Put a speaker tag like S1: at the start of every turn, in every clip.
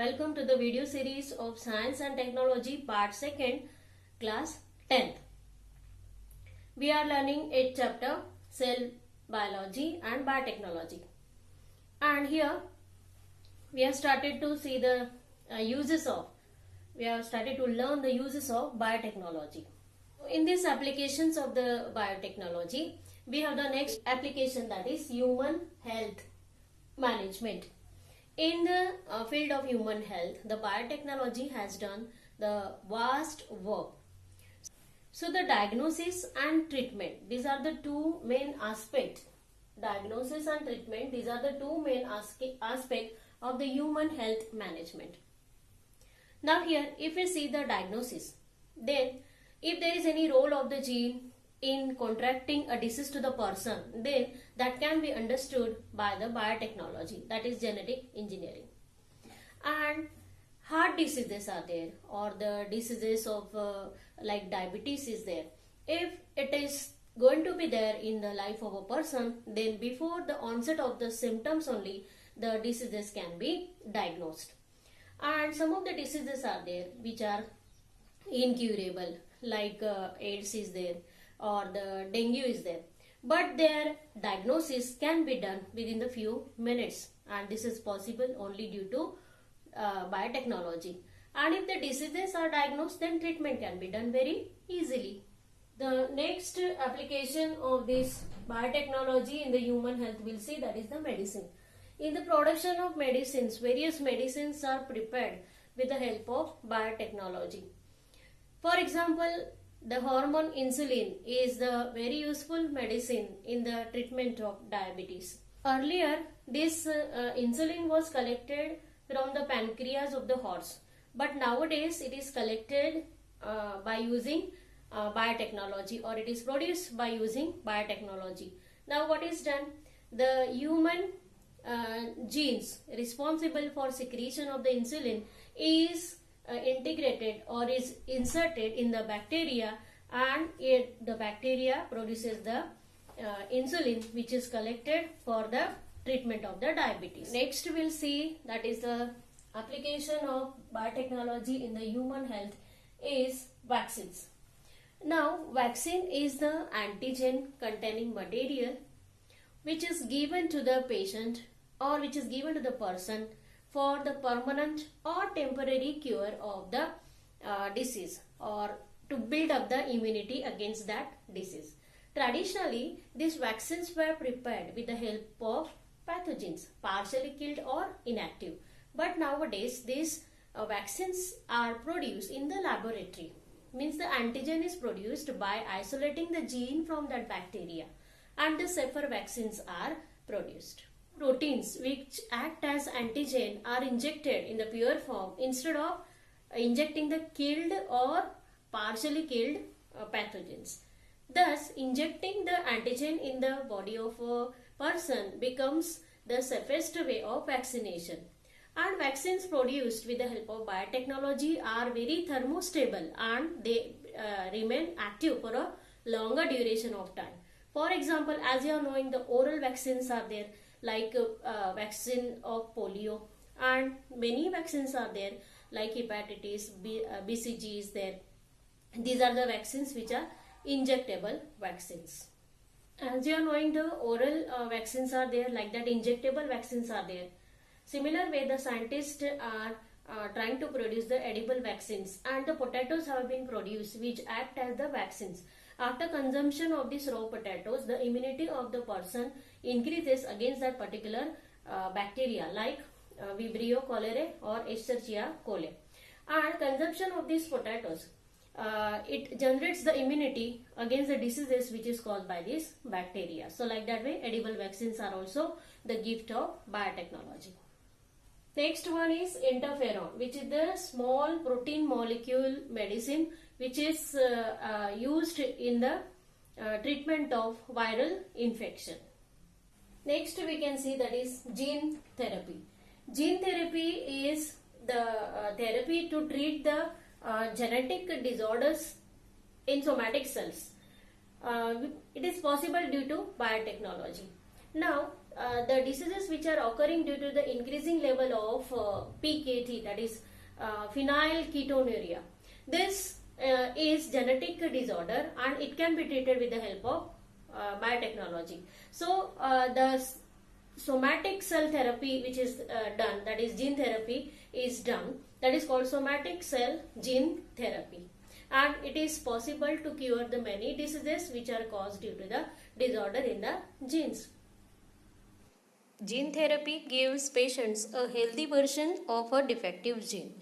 S1: Welcome to the video series of Science and Technology Part 2nd, Class 10th. We are learning 8th chapter, Cell Biology and Biotechnology. And here we have started to see the we have started to learn the uses of biotechnology. In these applications of the biotechnology, we have the next application, that is human health management. In the field of human health, the biotechnology has done the vast work. So the diagnosis and treatment, these are the two main aspects. Diagnosis and treatment, these are the two main aspects of the human health management. Now here, if we see the diagnosis, then if there is any role of the gene in contracting a disease to the person, then that can be understood by the biotechnology, that is genetic engineering. And heart diseases are there, or the diseases of like diabetes is there. If it is going to be there in the life of a person, then before the onset of the symptoms only, the diseases can be diagnosed. And some of the diseases are there which are incurable, like AIDS is there, or the dengue is there, but their diagnosis can be done within the few minutes, and this is possible only due to biotechnology. And if the diseases are diagnosed, then treatment can be done very easily. The next application of this biotechnology in the human health we'll see, that is the medicine. In the production of medicines, various medicines are prepared with the help of biotechnology. For example, the hormone insulin is the very useful medicine in the treatment of diabetes. Earlier, this insulin was collected from the pancreas of the horse, but nowadays it is collected by using biotechnology, or it is produced by using biotechnology. Now what is done? The human genes responsible for secretion of the insulin is integrated or is inserted in the bacteria, and the bacteria produces the insulin which is collected for the treatment of the diabetes. Next we'll see, that is the application of biotechnology in the human health, is vaccines. Now vaccine is the antigen containing material which is given to the patient or which is given to the person for the permanent or temporary cure of the disease, or to build up the immunity against that disease. Traditionally, these vaccines were prepared with the help of pathogens, partially killed or inactive. But nowadays, these vaccines are produced in the laboratory. Means the antigen is produced by isolating the gene from that bacteria, and the safer vaccines are produced. Proteins which act as antigen are injected in the pure form instead of injecting the killed or partially killed pathogens. Thus, injecting the antigen in the body of a person becomes the safest way of vaccination. And vaccines produced with the help of biotechnology are very thermostable, and they remain active for a longer duration of time. For example, as you are knowing, the oral vaccines are there, like vaccine of polio, and many vaccines are there like hepatitis, BCG is there. These are the vaccines which are injectable vaccines. As you are knowing, the oral vaccines are there, like that injectable vaccines are there. Similar way, the scientists are trying to produce the edible vaccines, and the potatoes have been produced which act as the vaccines. After consumption of these raw potatoes, the immunity of the person increases against that particular bacteria, like Vibrio cholerae or Escherichia coli. And consumption of these potatoes, it generates the immunity against the diseases which is caused by this bacteria. So like that way, edible vaccines are also the gift of biotechnology. Next one is interferon, which is the small protein molecule medicine which is used in the treatment of viral infection. Next we can see, that is gene therapy. Gene therapy is the therapy to treat the genetic disorders in somatic cells. It is possible due to biotechnology. Now the diseases which are occurring due to the increasing level of PKT, that is phenylketonuria. This is genetic disorder and it can be treated with the help of biotechnology. So the somatic cell therapy which is done, that is gene therapy is done, that is called somatic cell gene therapy, and it is possible to cure the many diseases which are caused due to the disorder in the genes. Gene therapy gives patients a healthy version of a defective gene.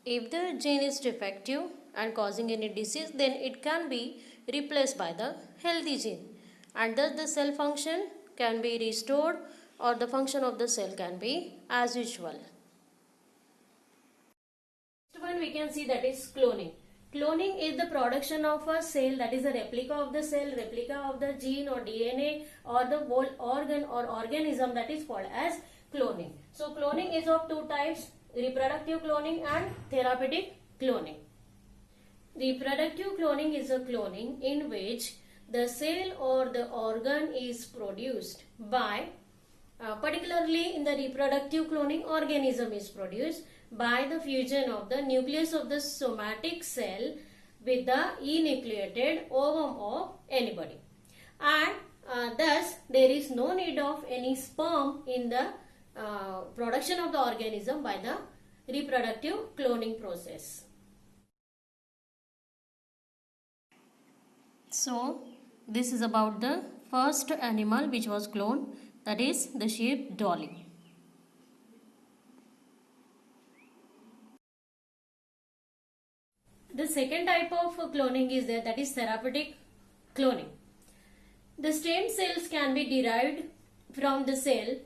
S1: If the gene is defective and causing any disease, then it can be replaced by the healthy gene, and thus the cell function can be restored or the function of the cell can be as usual. Next one we can see, that is cloning. Cloning is the production of a cell, that is a replica of the cell, replica of the gene or DNA or the whole organ or organism, that is called as cloning. So cloning is of two types, reproductive cloning and therapeutic cloning. Reproductive cloning is a cloning in which the cell or the organ is produced by, particularly in the reproductive cloning, organism is produced by the fusion of the nucleus of the somatic cell with the enucleated ovum of anybody, and thus there is no need of any sperm in the production of the organism by the reproductive cloning process. So this is about the first animal which was cloned, that is the sheep Dolly. The second type of cloning is there, that is therapeutic cloning. The stem cells can be derived from the cell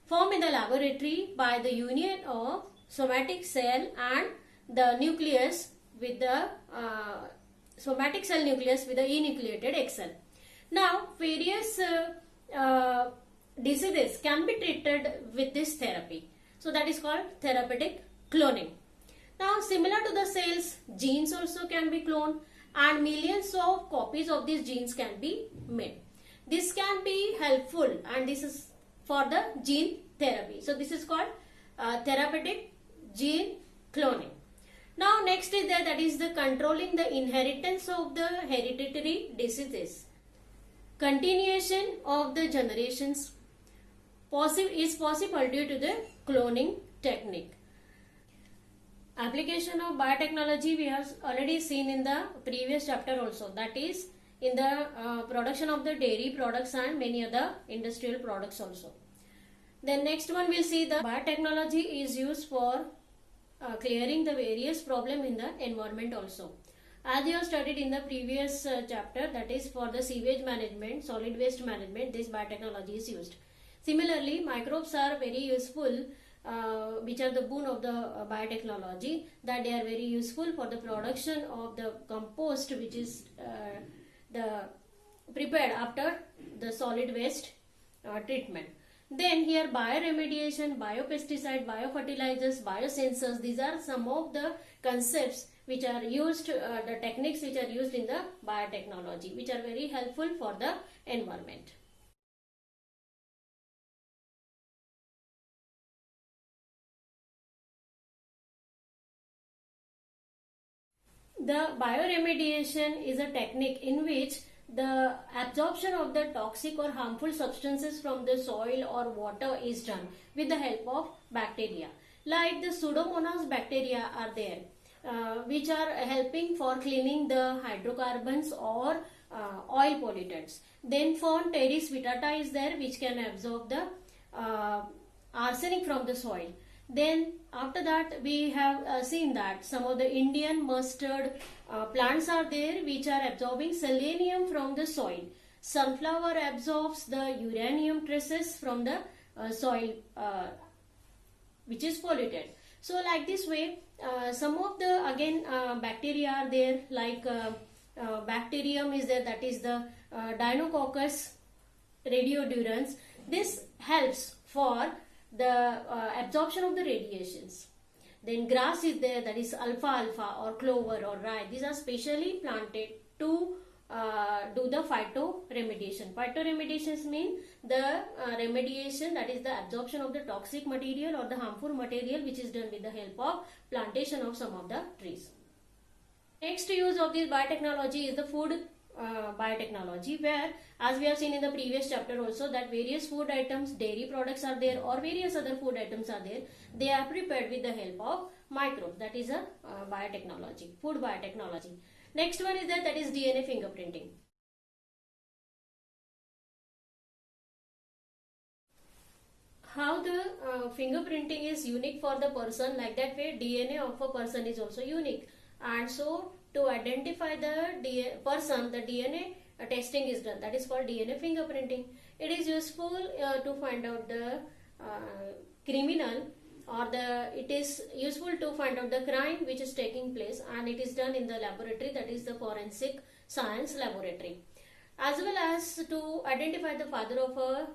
S1: formed in the laboratory by the union of somatic cell and the nucleus with the somatic cell nucleus with the enucleated egg cell. Now, various diseases can be treated with this therapy. So that is called therapeutic cloning. Now, similar to the cells, genes also can be cloned and millions of copies of these genes can be made. This can be helpful, and this is for the gene therapy. So this is called therapeutic gene cloning. Now next is there, that is the controlling the inheritance of the hereditary diseases. Continuation of the generations is possible due to the cloning technique. Application of biotechnology we have already seen in the previous chapter also, that is in the production of the dairy products and many other industrial products also. Then next one we'll see the biotechnology is used for clearing the various problems in the environment also. As you have studied in the previous chapter, that is for the sewage management, solid waste management, this biotechnology is used. Similarly, microbes are very useful, which are the boon of the biotechnology, that they are very useful for the production of the compost which is prepared after the solid waste treatment. Then here bioremediation, biopesticide, biofertilizers, biosensors, these are some of the concepts which are used, the techniques which are used in the biotechnology, which are very helpful for the environment. The bioremediation is a technique in which the absorption of the toxic or harmful substances from the soil or water is done with the help of bacteria. Like the Pseudomonas bacteria are there, which are helping for cleaning the hydrocarbons or oil pollutants. Then Phon teres vittata is there, which can absorb the arsenic from the soil. Then after that we have seen that some of the Indian mustard plants are there which are absorbing selenium from the soil. Sunflower absorbs the uranium traces from the soil which is polluted. So like this way, some of the again bacteria are there, like bacterium is there, that is the Deinococcus radiodurans. This helps for the absorption of the radiations. Then grass is there, that is alfalfa or clover or rye. These are specially planted to do the phytoremediation. Phytoremediations mean the remediation, that is the absorption of the toxic material or the harmful material, which is done with the help of plantation of some of the trees. Next use of this biotechnology is the food biotechnology, where as we have seen in the previous chapter also that various food items, dairy products are there or various other food items are there. They are prepared with the help of microbes. That is a biotechnology, food biotechnology. Next one is that is DNA fingerprinting. How the fingerprinting is unique for the person, like that way DNA of a person is also unique, and so to identify the person, the DNA testing is done. That is called DNA fingerprinting. It is useful to find out the criminal, or it is useful to find out the crime which is taking place, and it is done in the laboratory, that is the forensic science laboratory. As well as to identify the father of a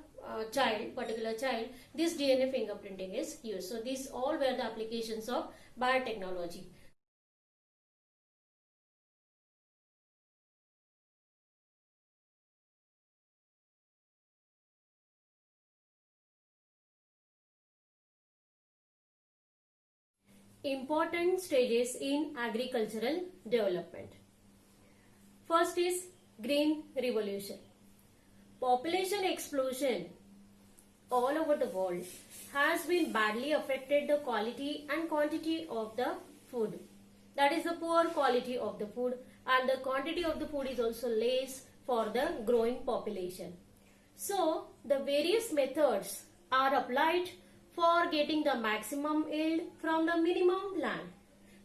S1: particular child, this DNA fingerprinting is used. So these all were the applications of biotechnology. Important stages in agricultural development. First is Green Revolution. Population explosion all over the world has been badly affected the quality and quantity of the food. That is the poor quality of the food, and the quantity of the food is also less for the growing population. So the various methods are applied for getting the maximum yield from the minimum land.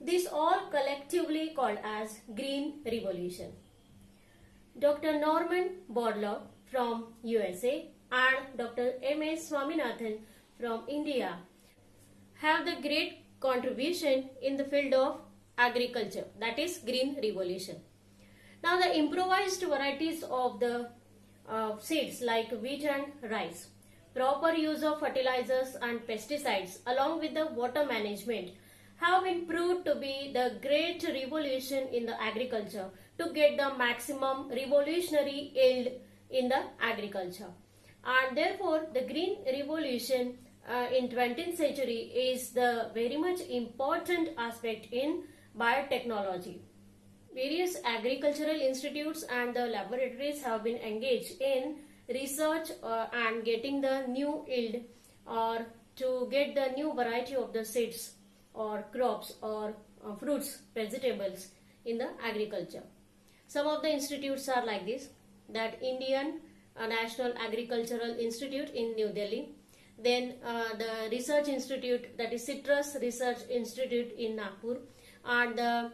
S1: This all collectively called as Green Revolution. Dr. Norman Borlaug from USA and Dr. M.S. Swaminathan from India have the great contribution in the field of agriculture, that is Green Revolution. Now the improvised varieties of the seeds like wheat and rice, proper use of fertilizers and pesticides along with the water management have been proved to be the great revolution in the agriculture to get the maximum revolutionary yield in the agriculture. And therefore the Green Revolution in 20th century is the very much important aspect in biotechnology. Various agricultural institutes and the laboratories have been engaged in research and getting the new yield, or to get the new variety of the seeds or crops or fruits, vegetables in the agriculture. Some of the institutes are like this, that Indian National Agricultural Institute in New Delhi, then the research institute, that is Citrus Research Institute in Nagpur, and the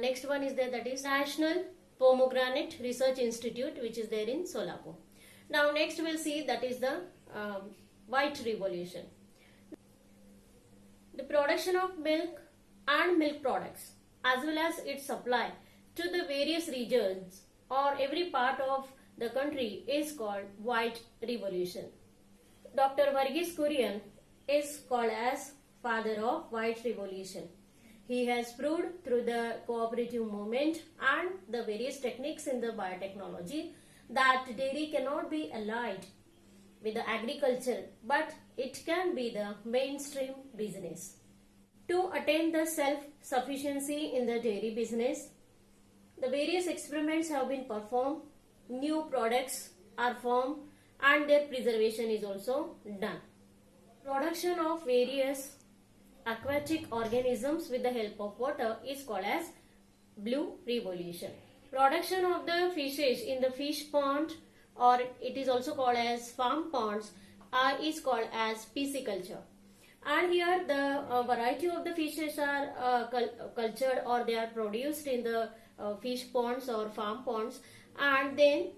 S1: next one is there, that is National Pomegranate Research Institute, which is there in Solapur. Now next we'll see that is the White Revolution. The production of milk and milk products as well as its supply to the various regions or every part of the country is called White Revolution. Dr. Verghese Kurian is called as father of White Revolution. He has proved through the cooperative movement and the various techniques in the biotechnology that dairy cannot be allied with the agriculture, but it can be the mainstream business. To attain the self-sufficiency in the dairy business, the various experiments have been performed, new products are formed, and their preservation is also done. Production of various aquatic organisms with the help of water is called as Blue Revolution. Production of the fishes in the fish pond, or it is also called as farm ponds, is called as pisciculture. And here the variety of the fishes are cultured, or they are produced in the fish ponds or farm ponds, and then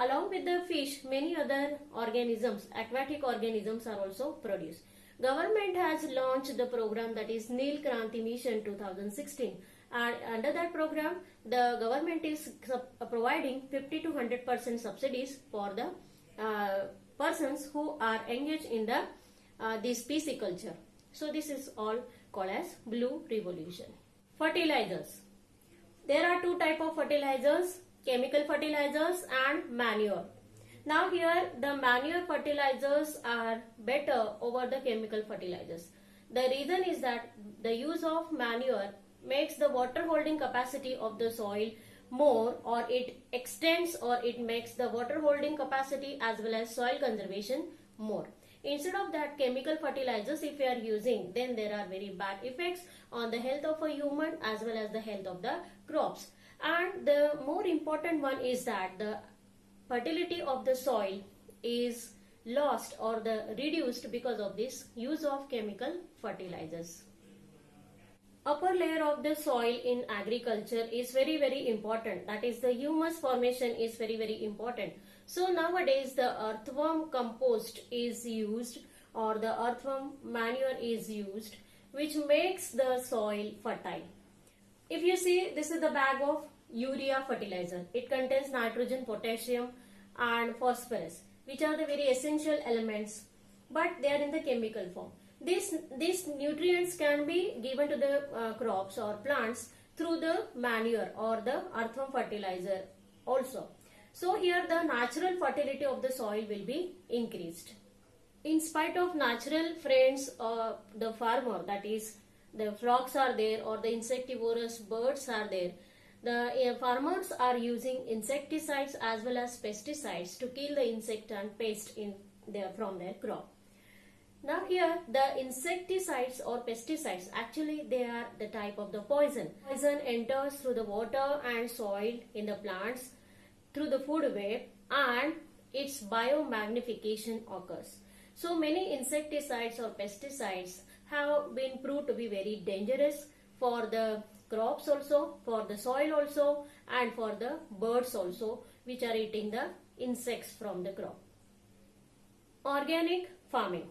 S1: along with the fish many other organisms, aquatic organisms are also produced. Government has launched the program, that is Nil Kranti Mission 2016, and under that program the government is providing 50 to 100% subsidies for the persons who are engaged in the this pisciculture. So this is all called as Blue Revolution. Fertilizers. There are two types of fertilizers, chemical fertilizers and manure. Now here the manure fertilizers are better over the chemical fertilizers. The reason is that the use of manure makes the water holding capacity of the soil more, or it extends or it makes the water holding capacity as well as soil conservation more. Instead of that, chemical fertilizers if we are using, then there are very bad effects on the health of a human as well as the health of the crops. And the more important one is that the fertility of the soil is lost or the reduced because of this use of chemical fertilizers. Upper layer of the soil in agriculture is very important. That is, the humus formation is very important. So nowadays the earthworm compost is used, or the earthworm manure is used, which makes the soil fertile. If you see, this is the bag of urea fertilizer. It contains nitrogen, potassium and phosphorus, which are the very essential elements, but they are in the chemical form. These nutrients can be given to the crops or plants through the manure or the earthworm fertilizer also. So here the natural fertility of the soil will be increased. In spite of natural friends of the farmer, that is the frogs are there or the insectivorous birds are there, the farmers are using insecticides as well as pesticides to kill the insect and pest from their crop. Now here the insecticides or pesticides, actually they are the type of the poison. Poison enters through the water and soil in the plants through the food web, and its biomagnification occurs. So many insecticides or pesticides have been proved to be very dangerous for the crops also, for the soil also, and for the birds also, which are eating the insects from the crop. Organic farming.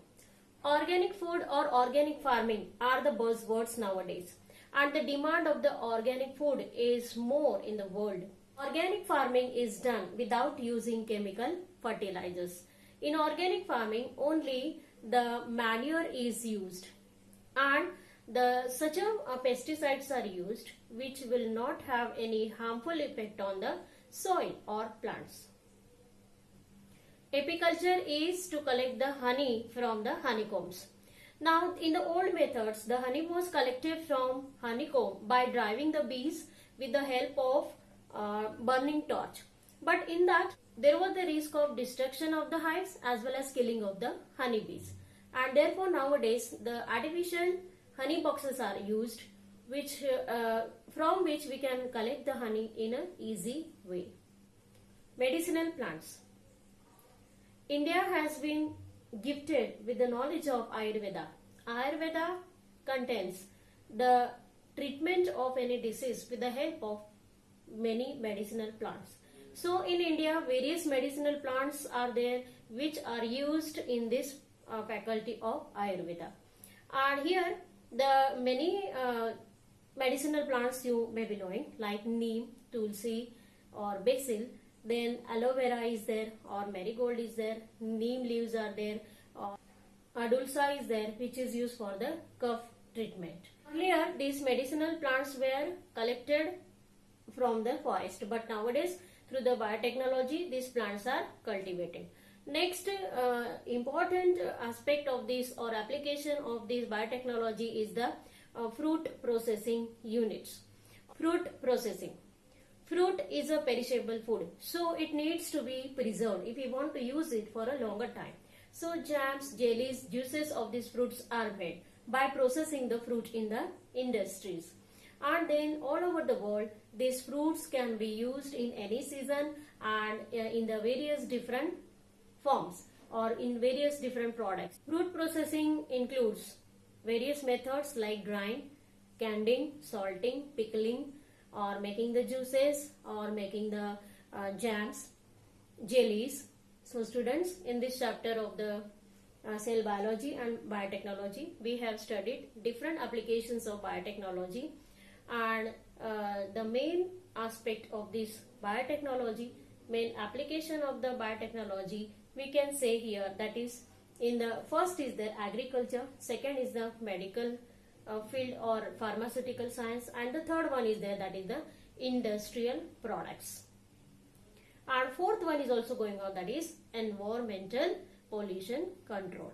S1: Organic food or organic farming are the buzzwords nowadays, and the demand of the organic food is more in the world. Organic farming is done without using chemical fertilizers. In organic farming, only the manure is used, and such pesticides are used which will not have any harmful effect on the soil or plants. Apiculture is to collect the honey from the honeycombs. Now, in the old methods, the honey was collected from honeycomb by driving the bees with the help of burning torch. But in that, there was the risk of destruction of the hives as well as killing of the honeybees. And therefore, nowadays, the artificial honey boxes are used, from which we can collect the honey in an easy way. Medicinal plants. India has been gifted with the knowledge of Ayurveda. Ayurveda contains the treatment of any disease with the help of many medicinal plants. So in India, various medicinal plants are there which are used in this faculty of Ayurveda. And here the many medicinal plants you may be knowing, like neem, tulsi or basil. Then aloe vera is there, or marigold is there, neem leaves are there, or adulsa is there, which is used for the cough treatment. Earlier, these medicinal plants were collected from the forest, but nowadays through the biotechnology these plants are cultivated. Next important aspect of this or application of this biotechnology is the fruit processing units. Fruit processing. Fruit is a perishable food, so it needs to be preserved if we want to use it for a longer time. So jams, jellies, juices of these fruits are made by processing the fruit in the industries. And then all over the world, these fruits can be used in any season and in the various different forms or in various different products. Fruit processing includes various methods like drying, canning, salting, pickling, or making the juices, or making the jams, jellies. So students, in this chapter of the cell biology and biotechnology, we have studied different applications of biotechnology, and the main aspect of this biotechnology, main application of the biotechnology, we can say here, that is, in the first is the agriculture, second is the medical field or pharmaceutical science, and the third one is there, that is the industrial products. And fourth one is also going on, that is environmental pollution control.